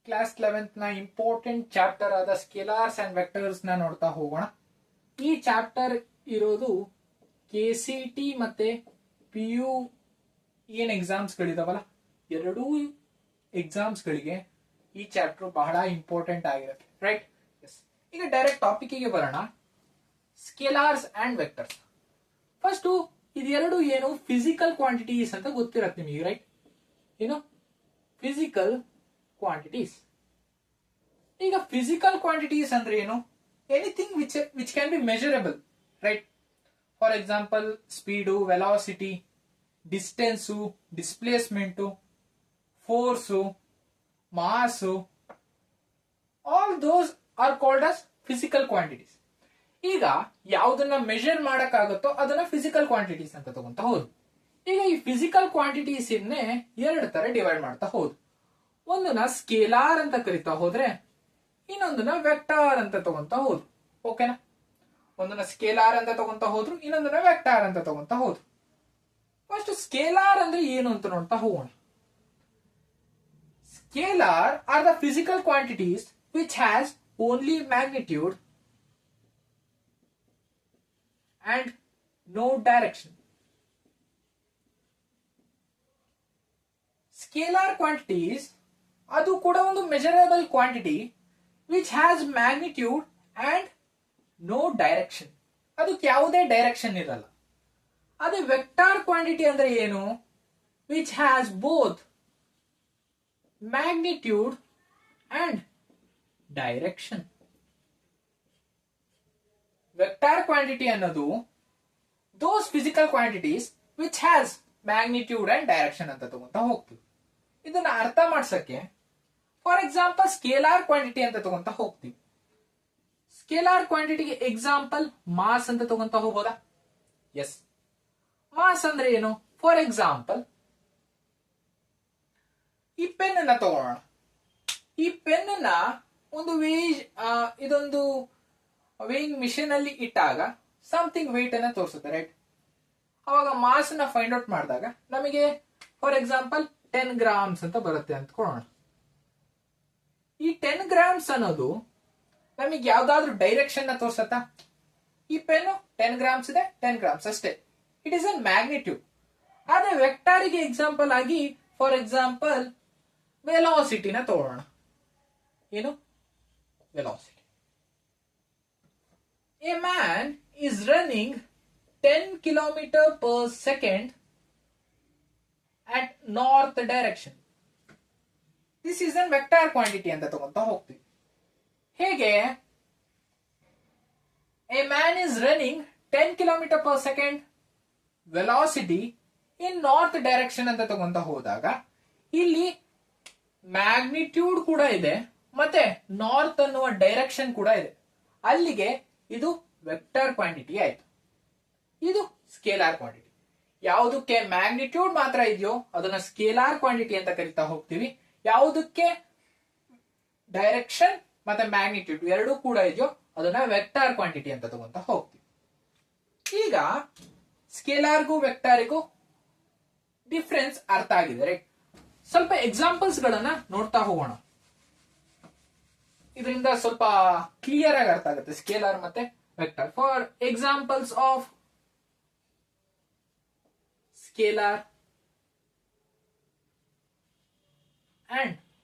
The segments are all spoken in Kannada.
ಕ್ಲಾಸ್ 11th ನ ಇಂಪಾರ್ಟೆಂಟ್ ಚಾಪ್ಟರ್ ಆದ ಸ್ಕೇಲಾರ್ಸ್ ಅಂಡ್ ವೆಕ್ಟರ್ಸ್ ನ ನೋಡ್ತಾ ಹೋಗೋಣ. ಈ ಚಾಪ್ಟರ್ ಇರೋದು KCT ಮತ್ತೆ PU ಏನ್ ಎಕ್ಸಾಮ್ಸ್ ಗಳಿದಾವಲ್ಲ ಎರಡೂ ಎಕ್ಸಾಮ್ಸ್ ಗಳಿಗೆ ಈ ಚಾಪ್ಟರ್ ಬಹಳ ಇಂಪಾರ್ಟೆಂಟ್ ಆಗಿರುತ್ತೆ, ರೈಟ್? ಈಗ ಡೈರೆಕ್ಟ್ ಟಾಪಿಕ್ ಗೆ ಬರೋಣ. ಸ್ಕೇಲಾರ್ಸ್ ಅಂಡ್ ವೆಕ್ಟರ್ಸ್. ಫಸ್ಟ್ ಇದೆರಡು ಏನು ಫಿಸಿಕಲ್ ಕ್ವಾಂಟಿಟೀಸ್ ಅಂತ ಗೊತ್ತಿರತ್ತೆ ನಿಮಗೆ, ರೈಟ್? ಏನು ಫಿಸಿಕಲ್ ಕ್ವಾಂಟಿಟೀಸ್. ಈಗ ಫಿಸಿಕಲ್ ಕ್ವಾಂಟಿಟೀಸ್ ಅಂದ್ರೆ ಏನು? Anything which can be measurable, right? For example speed, velocity, distance, displacement, force, mass, all those are called as physical quantities. ಈಗ ಯಾವುದನ್ನ ಮೆಜರ್ ಮಾಡಕ್ಕಾಗುತ್ತೋ ಅದನ್ನ ಫಿಸಿಕಲ್ ಕ್ವಾಂಟಿಟೀಸ್ ಅಂತ ತಗೊಂತ ಹೋದು. ಈಗ ಈ ಫಿಸಿಕಲ್ ಕ್ವಾಂಟಿಟೀಸ್ ಇನ್ನೇ ಎರಡು ತರ ಡಿವೈಡ್ ಮಾಡ್ತಾ ಹೋದು. ಒಂದನ್ನ ಸ್ಕೇಲಾರ್ ಅಂತ ಕರಿತಾ ಹೋದ್ರೆ ಇನ್ನೊಂದನ್ನ ವೆಕ್ಟಾರ್ ಅಂತ ತಗೊಂತ ಹೋದ್ರು. ಓಕೆನಾ? ಒಂದನ್ನ ಸ್ಕೇಲಾರ್ ಅಂತ ತಗೊಂತ ಹೋದ್ರು, ಇನ್ನೊಂದನ್ನ ವೆಕ್ಟಾರ್ ಅಂತ ತಗೊಂತ ಹೋದ್ರು. ಫಸ್ಟ್ ಸ್ಕೇಲಾರ್ ಅಂದ್ರೆ ಏನು ಅಂತ ನೋಡ್ತಾ ಹೋಗೋಣ. Scalar are the physical quantities which has only magnitude and no direction. Scalar quantities adu kuda ಒಂದು measurable quantity which has magnitude and no direction. ಅದಕ್ಕೆ ಯಾವುದೇ ಡೈರೆಕ್ಷನ್ ಇರಲ್ಲ. ಅದೇ ವೆಕ್ಟಾರ್ ಕ್ವಾಂಟಿಟಿ ಅಂದ್ರೆ ಏನು? which has both magnitude and direction. Vector quantity ಅನ್ನೋದು those physical quantities which has magnitude and direction ಅಂತ ತಗೊಂತ ಹೋಗ್ತೀವಿ. ಇದನ್ನ ಅರ್ಥ ಮಾಡ್ಸಕ್ಕೆ ಫಾರ್ ಎಕ್ಸಾಂಪಲ್ ಸ್ಕೇಲಾರ್ ಕ್ವಾಂಟಿಟಿ ಅಂತ ತಗೊಂತ ಹೋಗ್ತೀವಿ. ಸ್ಕೇಲಾರ್ ಕ್ವಾಂಟಿಟಿಗೆ ಎಕ್ಸಾಂಪಲ್ ಮಾಸ್ ಅಂತ ತಗೊಂತ ಹೋಗೋದಾ? ಎಸ್. ಮಾಸ್ ಅಂದ್ರೆ ಏನು? ಫಾರ್ ಎಕ್ಸಾಂಪಲ್ ಈ ಪೆನ್ ಅನ್ನ ತಗೋಣ. ಈ ಪೆನ್ ಅನ್ನ ಒಂದು ಇದೊಂದು ವೇಯಿಂಗ್ ಮಿಷಿನ್ ಅಲ್ಲಿ ಇಟ್ಟಾಗ ಸಮಥಿಂಗ್ ವೇಟ್ ಅನ್ನ ತೋರಿಸುತ್ತೆ, ರೈಟ್? ಅವಾಗ ಮಾಸ್ ನ ಫೈಂಡ್ ಔಟ್ ಮಾಡಿದಾಗ ನಮಗೆ ಫಾರ್ ಎಕ್ಸಾಂಪಲ್ 10 ಗ್ರಾಮ್ಸ್ ಅಂತ ಬರುತ್ತೆ ಅಂತ ಕೊಡೋಣ. ಈ 10 ಗ್ರಾಮ್ಸ್ ಅನ್ನೋದು ನಮಗೆ ಯಾವ್ದಾದ್ರು ಡೈರೆಕ್ಷನ್ ನ ತೋರ್ಸತ್ತಾ? ಈ ಪೆನ್ 10 ಗ್ರಾಮ್ಸ್ ಇದೆ, 10 ಗ್ರಾಮ್ಸ್ ಅಷ್ಟೇ. It is an magnitude. ಆದ್ರೆ ವೆಕ್ಟಾರಿಗೆ ಎಕ್ಸಾಂಪಲ್ ಆಗಿ ಫಾರ್ ಎಕ್ಸಾಂಪಲ್ ವೆಲಾಸಿಟಿನ ತಗೊಳ್ಳೋಣ. ಏನು velocity? A man is running 10 kilometers per second at north direction. This is a vector quantity ಅಂತ ತಗೊಂತ ಹೋಗ್ತೀವಿ. ಹೇಗೆ? A man is running 10 kilometers per second velocity in north direction ಅಂತ ತಗೊಂತ ಹೋದಾಗ ಇಲ್ಲಿ ಮ್ಯಾಗ್ನಿಟ್ಯೂಡ್ ಕೂಡ ಇದೆ ಮತ್ತೆ ನಾರ್ತ್ ಅನ್ನುವ ಡೈರೆಕ್ಷನ್ ಕೂಡ ಇದೆ. ಅಲ್ಲಿಗೆ ಇದು ವೆಕ್ಟರ್ ಕ್ವಾಂಟಿಟಿ ಆಯ್ತು. ಇದು ಸ್ಕೇಲಾರ್ ಕ್ವಾಂಟಿಟಿ. ಯಾವುದಕ್ಕೆ ಮ್ಯಾಗ್ನಿಟ್ಯೂಡ್ ಮಾತ್ರ ಇದೆಯೋ ಅದನ್ನ ಸ್ಕೇಲಾರ್ ಕ್ವಾಂಟಿಟಿ ಅಂತ ಕರಿತಾ ಹೋಗ್ತೀವಿ. ಯಾವುದಕ್ಕೆ ಡೈರೆಕ್ಷನ್ ಮತ್ತೆ ಮ್ಯಾಗ್ನಿಟ್ಯೂಡ್ ಎರಡೂ ಕೂಡ ಇದೆಯೋ ಅದನ್ನ ವೆಕ್ಟರ್ ಕ್ವಾಂಟಿಟಿ ಅಂತ ತಗೊಂತ ಹೋಗ್ತೀವಿ. ಈಗ ಸ್ಕೇಲಾರ್ಗೂ ವೆಕ್ಟಾರಿಗೂ ಡಿಫ್ರೆನ್ಸ್ ಅರ್ಥ ಆಗಿದೆ, ರೈಟ್? ಸ್ವಲ್ಪ ಎಕ್ಸಾಂಪಲ್ಸ್ ಗಳನ್ನ ನೋಡ್ತಾ ಹೋಗೋಣ. ಇದರಿಂದ ಸ್ವಲ್ಪ ಕ್ಲಿಯರ್ ಆಗಿ ಅರ್ಥ ಆಗುತ್ತೆ ಸ್ಕೇಲಾರ್ ಮತ್ತೆ vector. For examples of scalar and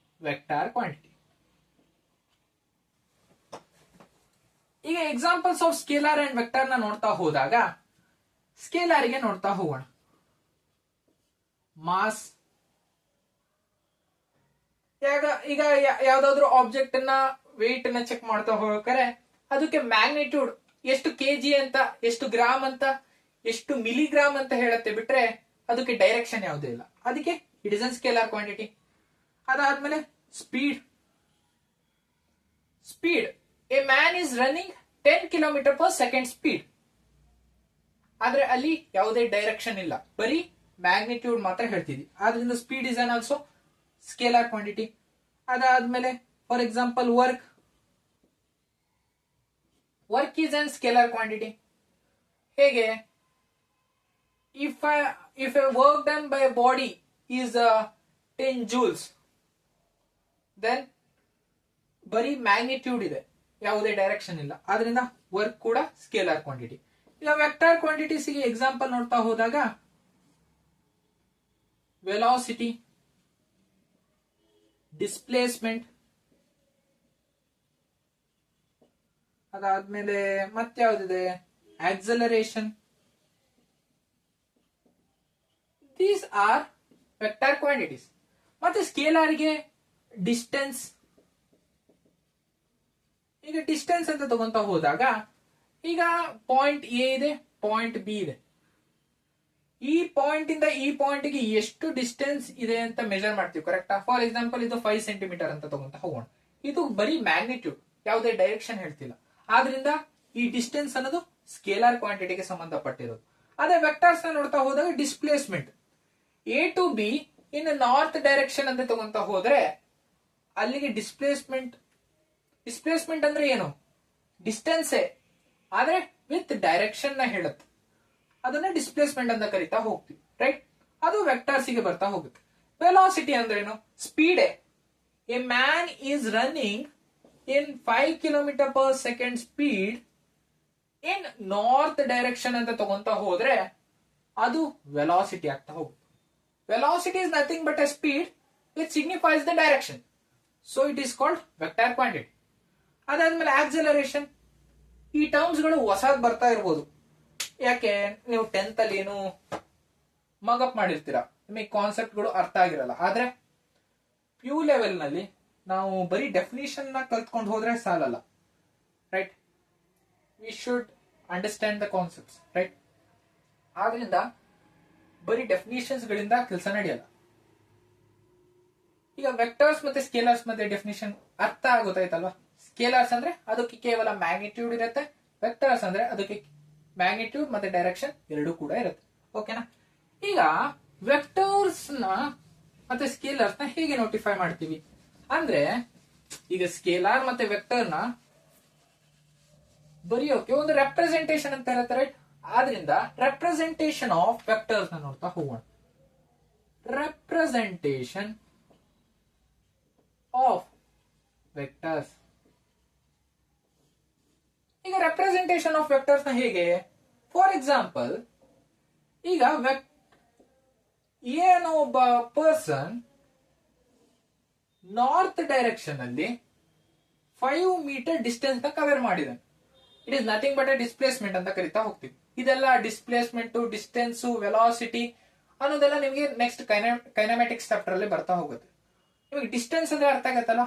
vector quantity. ಈಗ examples of scalar and vector ನ ನೋಡ್ತಾ ಹೋದಾಗ ಸ್ಕೇಲಾರಿಗೆ ನೋಡ್ತಾ ಹೋಗೋಣ. ಮಾಸ್. ಈಗ ಯಾವ್ದಾದ್ರು ಆಬ್ಜೆಕ್ಟ್ ನ ವೇಟ್ ನ ಚೆಕ್ ಮಾಡ್ತಾ ಹೋಗ್ಬೇಕಾರೆ ಅದಕ್ಕೆ ಮ್ಯಾಗ್ನಿಟ್ಯೂಡ್ ಎಷ್ಟು ಕೆಜಿ ಅಂತ, ಎಷ್ಟು ಗ್ರಾಮ್ ಅಂತ, ಎಷ್ಟು ಮಿಲಿಗ್ರಾಮ್ ಅಂತ ಹೇಳತ್ತೆ ಬಿಟ್ರೆ ಅದಕ್ಕೆ ಡೈರೆಕ್ಷನ್ ಯಾವುದೇ ಇಲ್ಲ. ಅದಕ್ಕೆ it is an scalar quantity. ಅದಾದ್ಮೇಲೆ speed. A man is running 10 kilometers per second speed. ಆದ್ರೆ ಅಲ್ಲಿ ಯಾವುದೇ ಡೈರೆಕ್ಷನ್ ಇಲ್ಲ, ಬರೀ ಮ್ಯಾಗ್ನಿಟ್ಯೂಡ್ ಮಾತ್ರ ಹೇಳ್ತಿದ್ವಿ. ಆದ್ರಿಂದ speed is an also scalar quantity. ಅದಾದ್ಮೇಲೆ for example work is an scalar quantity. ಹೇಗೆ? if a work done by a body is 10 joules, then ಬರೀ ಮ್ಯಾಗ್ನಿಟ್ಯೂಡ್ ಇದೆ, ಯಾವುದೇ ಡೈರೆಕ್ಷನ್ ಇಲ್ಲ, ಆದ್ರಿಂದ ವರ್ಕ್ ಕೂಡ ಸ್ಕೇಲಾರ್ ಕ್ವಾಂಟಿಟಿ. ಈಗ ವೆಕ್ಟರ್ ಕ್ವಾಂಟಿಟೀಸ್ಗೆ ಎಕ್ಸಾಂಪಲ್ ನೋಡ್ತಾ ಹೋದಾಗ ವೆಲಾಸಿಟಿ, ಡಿಸ್ಪ್ಲೇಸ್ಮೆಂಟ್, ಅದಾದ್ಮೇಲೆ ಮತ್ತೆ ಯಾವ್ದಿದೆ, acceleration. These are vector quantities. ಮತ್ತೆ ಸ್ಕೇಲಾರ್ಗೆ ಡಿಸ್ಟೆನ್ಸ್. ಈಗ ಡಿಸ್ಟೆನ್ಸ್ ಅಂತ ತಗೊಂತ ಹೋದಾಗ ಈಗ ಪಾಯಿಂಟ್ ಎ ಇದೆ, ಪಾಯಿಂಟ್ ಬಿ ಇದೆ. ಈ ಪಾಯಿಂಟ್ ಇಂದ ಈ ಪಾಯಿಂಟ್ ಗೆ ಎಷ್ಟು ಡಿಸ್ಟೆನ್ಸ್ ಇದೆ ಅಂತ ಮೆಜರ್ ಮಾಡ್ತೀವಿ, ಕರೆಕ್ಟಾ? ಫಾರ್ ಎಕ್ಸಾಂಪಲ್ ಇದು 5 ಸೆಂಟಿಮೀಟರ್ ಅಂತ ತಗೊಂತ ಹೋಗೋಣ. ಇದು ಬರೀ ಮ್ಯಾಗ್ನಿಟ್ಯೂಡ್, ಯಾವುದೇ ಡೈರೆಕ್ಷನ್ ಹೇಳ್ತಿಲ್ಲ. ಆದ್ರಿಂದ ಈ ಡಿಸ್ಟೆನ್ಸ್ ಅನ್ನೋದು ಸ್ಕೇಲಾರ್ ಕ್ವಾಂಟಿಟಿಗೆ ಸಂಬಂಧಪಟ್ಟಿರೋದು. ಅದೇ ವೆಕ್ಟರ್ಸ್ ನೋಡ್ತಾ ಹೋದಾಗ displacement, A to B in north direction ಅಂತ ತಗೊಂತ ಹೋದ್ರೆ ಅಲ್ಲಿಗೆ ಡಿಸ್ಪ್ಲೇಸ್ಮೆಂಟ್ ಅಂದ್ರೆ ಏನು? ಡಿಸ್ಟೆನ್ಸೇ, ಆದ್ರೆ ವಿತ್ ಡೈರೆಕ್ಷನ್ ನ ಹೇಳುತ್ತೆ. ಅದನ್ನ ಡಿಸ್ಪ್ಲೇಸ್ಮೆಂಟ್ ಅಂತ ಕರಿತಾ ಹೋಗ್ತೀವಿ, ರೈಟ್? ಅದು ವೆಕ್ಟರ್ಸ್ ಗೆ ಬರ್ತಾ ಹೋಗುತ್ತೆ. ವೆಲಾಸಿಟಿ ಅಂದ್ರೆ ಏನು? Speed. A man is running in 5 kilometre per second speed in north direction ಅಂತ ತಗೊಂತ ಹೋದ್ರೆ ಅದು ವೆಲಾಸಿಟಿ ಆಗ್ತಾ ಹೋಗುತ್ತೆ. Velocity is nothing but A speed which signifies the direction, so it is called vector quantity. ಅದಾದ್ಮೇಲೆ ಆಕ್ಸಲರೇಷನ್. ಈ ಟರ್ಮ್ಸ್ ಗಳು ಹೊಸದ್ ಬರ್ತಾ ಇರ್ಬೋದು, ಯಾಕೆ ನೀವು 10th ಅಲ್ಲಿ ಏನು ಮಗಪ್ ಮಾಡಿರ್ತೀರಾ, ನಿಮಗೆ ಕಾನ್ಸೆಪ್ಟ್ ಗಳು ಅರ್ಥ ಆಗಿರಲ್ಲ. ಆದ್ರೆ ಪ್ಯೂ ಲೆವೆಲ್ ನಲ್ಲಿ ನಾವು ಬರೀ ಡೆಫಿನಿಷನ್ ನ ಕಲ್ತ್ಕೊಂಡು ಹೋದ್ರೆ ಸಾಲಲ್ಲ, right? We should understand the concepts, right? ಆದ್ರಿಂದ ಬರೀ ಡೆಫಿನಿಷನ್ಸ್ ಗಳಿಂದ ಕೆಲಸ ನಡೆಯಲ್ಲ. ಈಗ ವೆಕ್ಟರ್ಸ್ ಮತ್ತೆ ಸ್ಕೇಲರ್ಸ್ ಮತ್ತೆ ಡೆಫಿನಿಷನ್ ಅರ್ಥ ಆಗುತ್ತಾಯ್ತಲ್ವಾ? ಸ್ಕೇಲರ್ಸ್ ಅಂದ್ರೆ ಅದಕ್ಕೆ ಕೇವಲ ಮ್ಯಾಗ್ನಿಟ್ಯೂಡ್ ಇರುತ್ತೆ, ವೆಕ್ಟರ್ಸ್ ಅಂದ್ರೆ ಅದಕ್ಕೆ ಮ್ಯಾಗ್ನಿಟ್ಯೂಡ್ ಮತ್ತೆ ಡೈರೆಕ್ಷನ್ ಎರಡೂ ಕೂಡ ಇರುತ್ತೆ. ಓಕೆನಾ? ಈಗ ವೆಕ್ಟರ್ಸ್ ನ ಮತ್ತೆ ಸ್ಕೇಲರ್ಸ್ ನ ಹೇಗೆ ನೋಟಿಫೈ ಮಾಡ್ತೀವಿ ಅಂದ್ರೆ, ಈಗ ಸ್ಕೇಲಾರ್ ಮತ್ತೆ ವೆಕ್ಟರ್ ನ ಬರೆಯೋಕೆ ಒಂದು ರೆಪ್ರೆಸೆಂಟೇಷನ್ ಅಂತ ಇರುತ್ತೆ, ರೈಟ್? ಆದ್ರಿಂದ ರೆಪ್ರೆಸೆಂಟೇಷನ್ ಆಫ್ ವೆಕ್ಟರ್ಸ್ ನ ನೋಡ್ತಾ ಹೋಗೋಣ. Representation of vectors. ಈಗ ರೆಪ್ರೆಸೆಂಟೇಷನ್ ಆಫ್ ವೆಕ್ಟರ್ಸ್ ನ ಹೇಗೆ? ಫಾರ್ ಎಕ್ಸಾಂಪಲ್, ಈಗ ಎ ಅನ್ನೋ ಒಬ್ಬ ಪರ್ಸನ್ ನಾರ್ತ್ ಡೈರೆಕ್ಷನ್ ಅಲ್ಲಿ 5 ಮೀಟರ್ ಡಿಸ್ಟೆನ್ಸ್ ನ ಕವರ್ ಮಾಡಿದಾನೆ. It is nothing but a displacement ಅಂತ ಕರಿತಾ ಹೋಗ್ತೀವಿ. ಇದೆಲ್ಲ ಡಿಸ್ಪ್ಲೇಸ್ಮೆಂಟ್, ಡಿಸ್ಟೆನ್ಸ್, ವೆಲಾಸಿಟಿ ಅನ್ನೋದೆಲ್ಲ ನಿಮಗೆ ನೆಕ್ಸ್ಟ್ ಕೈನಮ್ಯಾಟಿಕ್ಸ್ ಚಾಪ್ಟರ್ ಅಲ್ಲಿ ಬರ್ತಾ ಹೋಗುತ್ತೆ. ನಿಮಗೆ ಡಿಸ್ಟೆನ್ಸ್ ಅಂದ್ರೆ ಅರ್ಥ ಆಗತ್ತಲ್ಲ?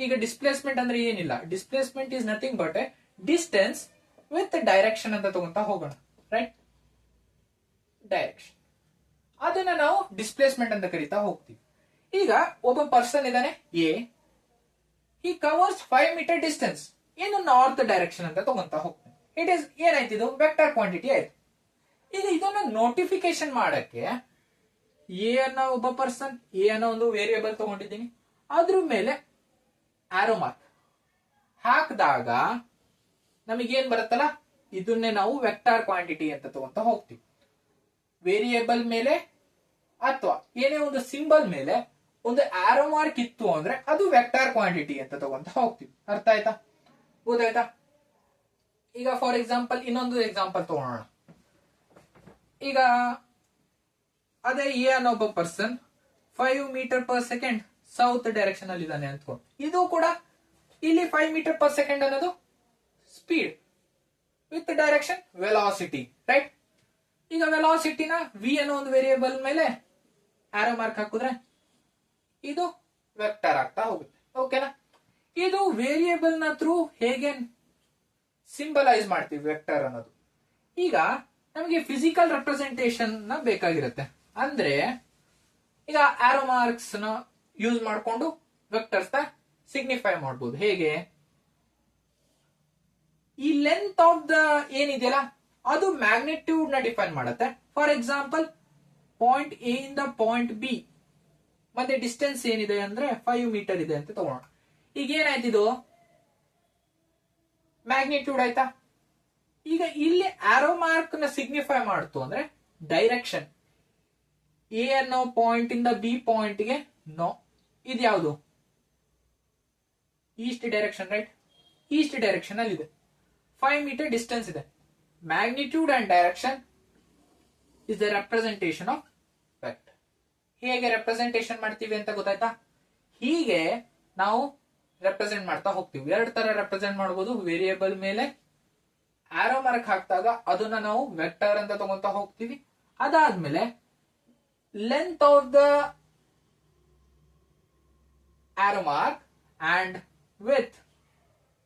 ಈಗ ಡಿಸ್ಪ್ಲೇಸ್ಮೆಂಟ್ ಅಂದ್ರೆ ಏನಿಲ್ಲ, displacement is nothing but A distance with direction ಅಂತ ತಗೊಂತಾ ಹೋಗೋಣ, ರೈಟ್? ಡೈರೆಕ್ಷನ್, ಅದನ್ನ ನಾವು ಡಿಸ್ಪ್ಲೇಸ್ಮೆಂಟ್ ಅಂತ ಕರಿತಾ ಹೋಗ್ತೀವಿ. ಈಗ ಒಬ್ಬ ಪರ್ಸನ್ ಇದ್ದಾನೆ ಎ, ಈ covers 5 metre distance in north direction ಅಂತ ತಗೊಂತಾ ಹೋಗ್ತಾನೆ. ಇಟ್ ಇಸ್ ಏನಾಯ್ತು? ಇದು ವೆಕ್ಟರ್ ಕ್ವಾಂಟಿಟಿ ಆಯ್ತು. ಈಗ ಇದನ್ನ ನೋಟಿಫಿಕೇಶನ್ ಮಾಡಕ್ಕೆ ಎ ಅನ್ನೋ ಒಬ್ಬ ಪರ್ಸನ್, ಎ ಅನ್ನೋ ಒಂದು ವೇರಿಯೇಬಲ್ ತಗೊಂಡಿದ್ದೀನಿ, ಅದ್ರ ಮೇಲೆ ಆರೋ ಮಾರ್ಕ್ ಹಾಕಿದಾಗ ನಮಗೇನ್ ಬರುತ್ತಲ್ಲ, ಇದನ್ನೇ ನಾವು ವೆಕ್ಟರ್ ಕ್ವಾಂಟಿಟಿ ಅಂತ ತಗೊಂತ ಹೋಗ್ತೀವಿ. ವೇರಿಯೇಬಲ್ ಮೇಲೆ ಅಥವಾ ಏನೇ ಒಂದು ಸಿಂಬಲ್ ಮೇಲೆ ಒಂದು ಆರೋ ಮಾರ್ಕ್ ಇತ್ತು ಅಂದ್ರೆ ಅದು ವೆಕ್ಟರ್ ಕ್ವಾಂಟಿಟಿ ಅಂತ ತಗೊಂತ ಹೋಗ್ತೀವಿ. ಅರ್ಥ ಆಯ್ತಾ? ಗೊತ್ತಾಯ್ತಾ? ಈಗ ಫಾರ್ ಎಕ್ಸಾಂಪಲ್ ಇನ್ನೊಂದು ಎಕ್ಸಾಂಪಲ್ ತಗೊಳ್ಳೋಣ. ಈಗ ಅದೇ ಎ ಅನ್ನೋ ಒಬ್ಬ person 5 metre per second south direction ಅಲ್ಲಿ ಇದ್ದಾನೆ ಅಂದ್ಕೊಂಡು, ಇದು ಕೂಡ ಇಲ್ಲಿ 5 ಮೀಟರ್ ಪರ್ ಸೆಕೆಂಡ್ ಅನ್ನೋದು speed with direction velocity, right? ಈಗ ವೆಲಾಸಿಟಿನ ವಿ ಅನ್ನೋ ಒಂದು ವೇರಿಯೇಬಲ್ ಮೇಲೆ ಆರೋ ಮಾರ್ಕ್ ಹಾಕಿದ್ರೆ ಇದು ವೆಕ್ಟರ್ ಆಗ್ತಾ ಹೋಗುತ್ತೆ. ಓಕೆನಾ? ಇದು ವೇರಿಯೇಬಲ್ ನ ಥ್ರೂ ಹೇಗೆ ಸಿಂಬಲೈಸ್ ಮಾಡ್ತೀವಿ ವೆಕ್ಟರ್ ಅನ್ನೋದು. ಈಗ ನಮಗೆ ಫಿಸಿಕಲ್ ರೆಪ್ರೆಸೆಂಟೇಷನ್ ನ ಬೇಕಾಗಿರುತ್ತೆ. ಅಂದ್ರೆ ಈಗ ಆರೋ ಮಾರ್ಕ್ಸ್ ನ ಯೂಸ್ ಮಾಡಿಕೊಂಡು ವೆಕ್ಟರ್ಸ್ ನ ಸಿಗ್ನಿಫೈ ಮಾಡಬಹುದು. ಹೇಗೆ? ಈ ಲೆಂತ್ ಆಫ್ ದ ಏನಿದೆಯಲ್ಲ ಅದು ಮ್ಯಾಗ್ನಿಟ್ಯೂಡ್ ನ ಡಿಫೈನ್ ಮಾಡುತ್ತೆ. ಫಾರ್ ಎಕ್ಸಾಂಪಲ್, ಪಾಯಿಂಟ್ ಎ ಇಂದ ಪಾಯಿಂಟ್ ಬಿ ಮತ್ತೆ ಡಿಸ್ಟೆನ್ಸ್ ಏನಿದೆ ಅಂದ್ರೆ 5 ಮೀಟರ್ ಇದೆ ಅಂತ ತಗೋಣ. ಈಗ ಏನಾಯ್ತು? ಇದು ಮ್ಯಾಗ್ನಿಟ್ಯೂಡ್ ಆಯ್ತಾ? ಈಗ ಇಲ್ಲಿ ಆರೋ ಮಾರ್ಕ್ ನ ಸಿಗ್ನಿಫೈ ಮಾಡ್ತು ಅಂದ್ರೆ ಡೈರೆಕ್ಷನ್. ಎ ಅನ್ನೋ ಪಾಯಿಂಟ್ ಇಂದ ಬಿ ಪಾಯಿಂಟ್ ಗೆ ಇದು ಯಾವುದು? East direction, right? East direction ಅಲ್ಲಿ ಇದೆ, 5 ಮೀಟರ್ ಡಿಸ್ಟೆನ್ಸ್ ಇದೆ. Magnitude and direction is the representation of vector. ಹೇಗೆ ರೆಪ್ರೆಸೆಂಟೇಷನ್ ಮಾಡ್ತೀವಿ ಅಂತ ಗೊತ್ತಾಯ್ತಾ? ಹೀಗೆ ನಾವು ರೆಪ್ರೆಸೆಂಟ್ ಮಾಡ್ತಾ ಹೋಗ್ತೀವಿ. 2 ತರ ರೆಪ್ರೆಸೆಂಟ್ ಮಾಡಬಹುದು. ವೇರಿಯೇಬಲ್ ಮೇಲೆ ಆರೋ ಮಾರ್ಕ್ ಹಾಕಿದಾಗ ಅದನ್ನ ನಾವು ವೆಕ್ಟರ್ ಅಂತ ತಗೊಂತಾ ಹೋಗ್ತೀವಿ. ಅದಾದ್ಮೇಲೆ length of the arrow mark and with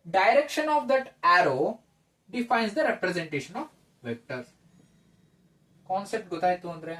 direction of that arrow defines the representation of vectors. Concept ಗೊತ್ತಾಯ್ತು ಅಂದ್ರೆ